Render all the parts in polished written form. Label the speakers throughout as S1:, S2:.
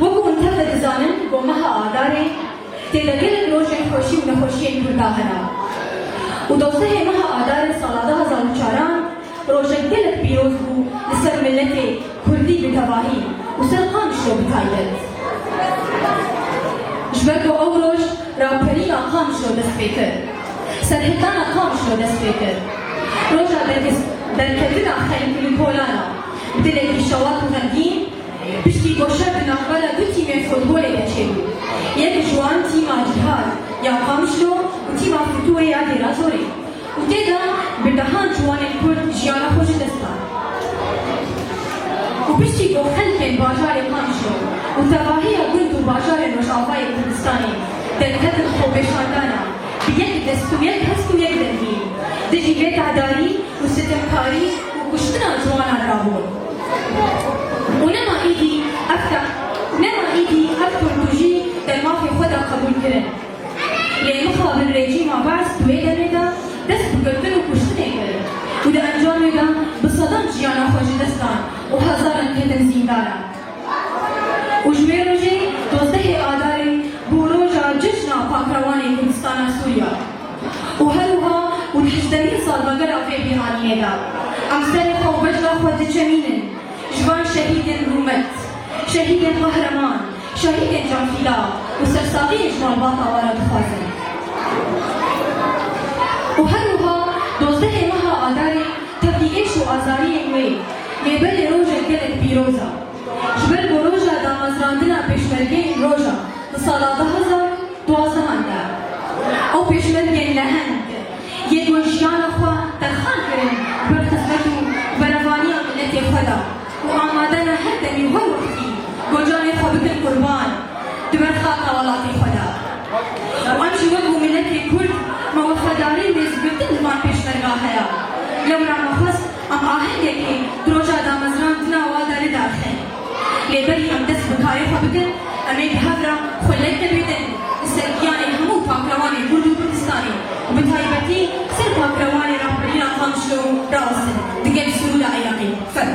S1: وەکو ئەنتەفە دەزانن بۆ مەها ئاگارێ تێدا gelek rojên xweşî û nexweşiyên Kurda hene û dozdehê meha Adarê sala 2004 rojek gelek pîroz bû li ser milletê Kurdî bi tevahî û ser Qamişlo bi taybet. Ji ber ku ew roj raperîna Qamişlo dest pê kir, serhêtana Qamişlo dest pê kir. Roja derketina xelkî polana dilekî şewat û rengîn piştî goşer di navbera du tîmên futbolê de çêbû. Yek ji wan tîma Cihad ya Qamişlo û tîma Fûtûyê ya Dêrazorê û têda bi dehan ciwanên Kurd jiyana xwe ji dest dan. û piştî ku xelkên bajarê Qamişlo û tevahiya gund û bajarên Rojavayê Kurdistanê derketin xwepêşandana bi yek dest û yek hest û yek dengîn dijî bêtehdarî û sitemkarî û kuştina ciwanan rabûn. û nema îdî ev Kurd jî dermafê xwe de qebûl kirin. Lê mixabin rejîma Baes wê demê de dest bi girtin û kuştinê kirin û di encamê de bi sedan jiyana xwe ji dest dan û hezaran ketin zîndaran. û ji wê rojê 12 Adarê bû roja cejna Pakrewanê Kurdistana Sûriya û herûha û di 18 salvegera vê bîhaniyê de em serê xwe û bejra xwe diçemînin ji van şehîdên Rûmet, şehîdên Qehreman, şehîdên Canfîla û sersaxiyên ji malbata we re dixwazin. û herûha 12 meha Adarê tevdî êş û azariyên wê lêberê rojek gelek pîroz e. Ji ber ku roja damezrandina pêşmergeyên roja di sala 2012 de ew pêşmergên leheng yê ku jiyana xwe terxan kirin ber xizmet û berevaniya milletê xwe de û amade ne her demî û her wektî gocanê xwe bikin qurban di ber xaka welatê xwe de. û em jî wekû milletê Kurd me wefedarî lêzgirtin li van pêşmerga heye. Lewra me xwest em ahengekê di roja damezrandina wan derê de bixin. Lêberî em dest bi karê xwe bikin, em ê bi hev re xwelek de bêdin li ser giyanê hemû Pakrewanên Kurd û Kurdistanê û bi taybetî ser Pakrewanê raperîna Qamişlo rawestin di gel Sûrûda Iraqê. Fer.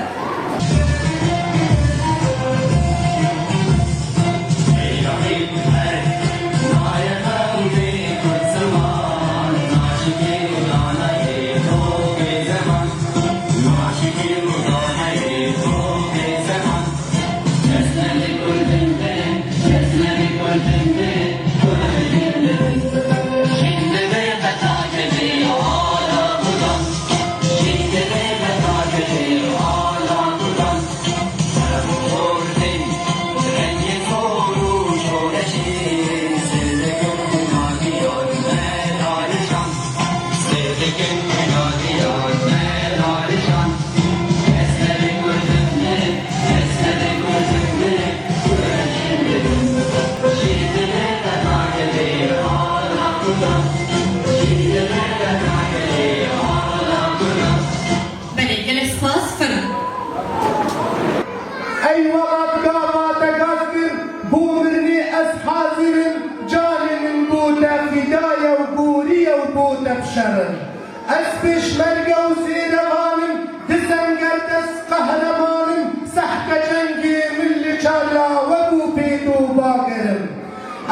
S2: Ez pêşmerge û zêrevanim di senger dest qehremanım sehke cengê min li çala webû pêd û bagirim.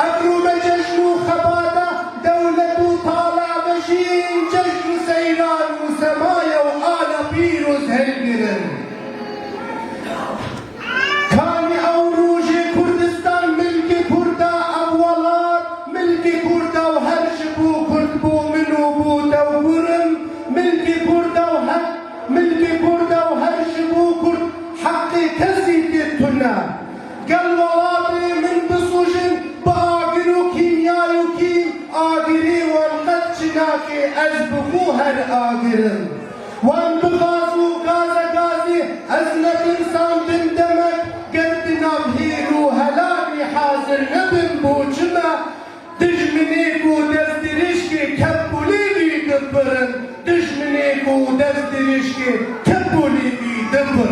S2: Ev rûme cejn û xebata dewlet û tala veşîn cejn û seyran û semaya û ala pîroz helgirin. Kanî ew rojê Kurdistan milkê Kurda ev welat milkê Kurda û her ji bo Kurd bû min û bû dewgurim milkê Kurda û her ji bo Kurd heqê kesî tê tune. Gel welatê min bisûjin bi agir û kîmyay û kîm agirî wan qet çi nake ez bi xwe her agirim. Wan bi gaz û gaze gazê ez netirsandim demek gerdi navhîr û helalî hazir nebin bû çime dijminê ku dest dirîşkê kepolî wî dibirin dijminê ku dest dirîşkê kepolî wî dibirin.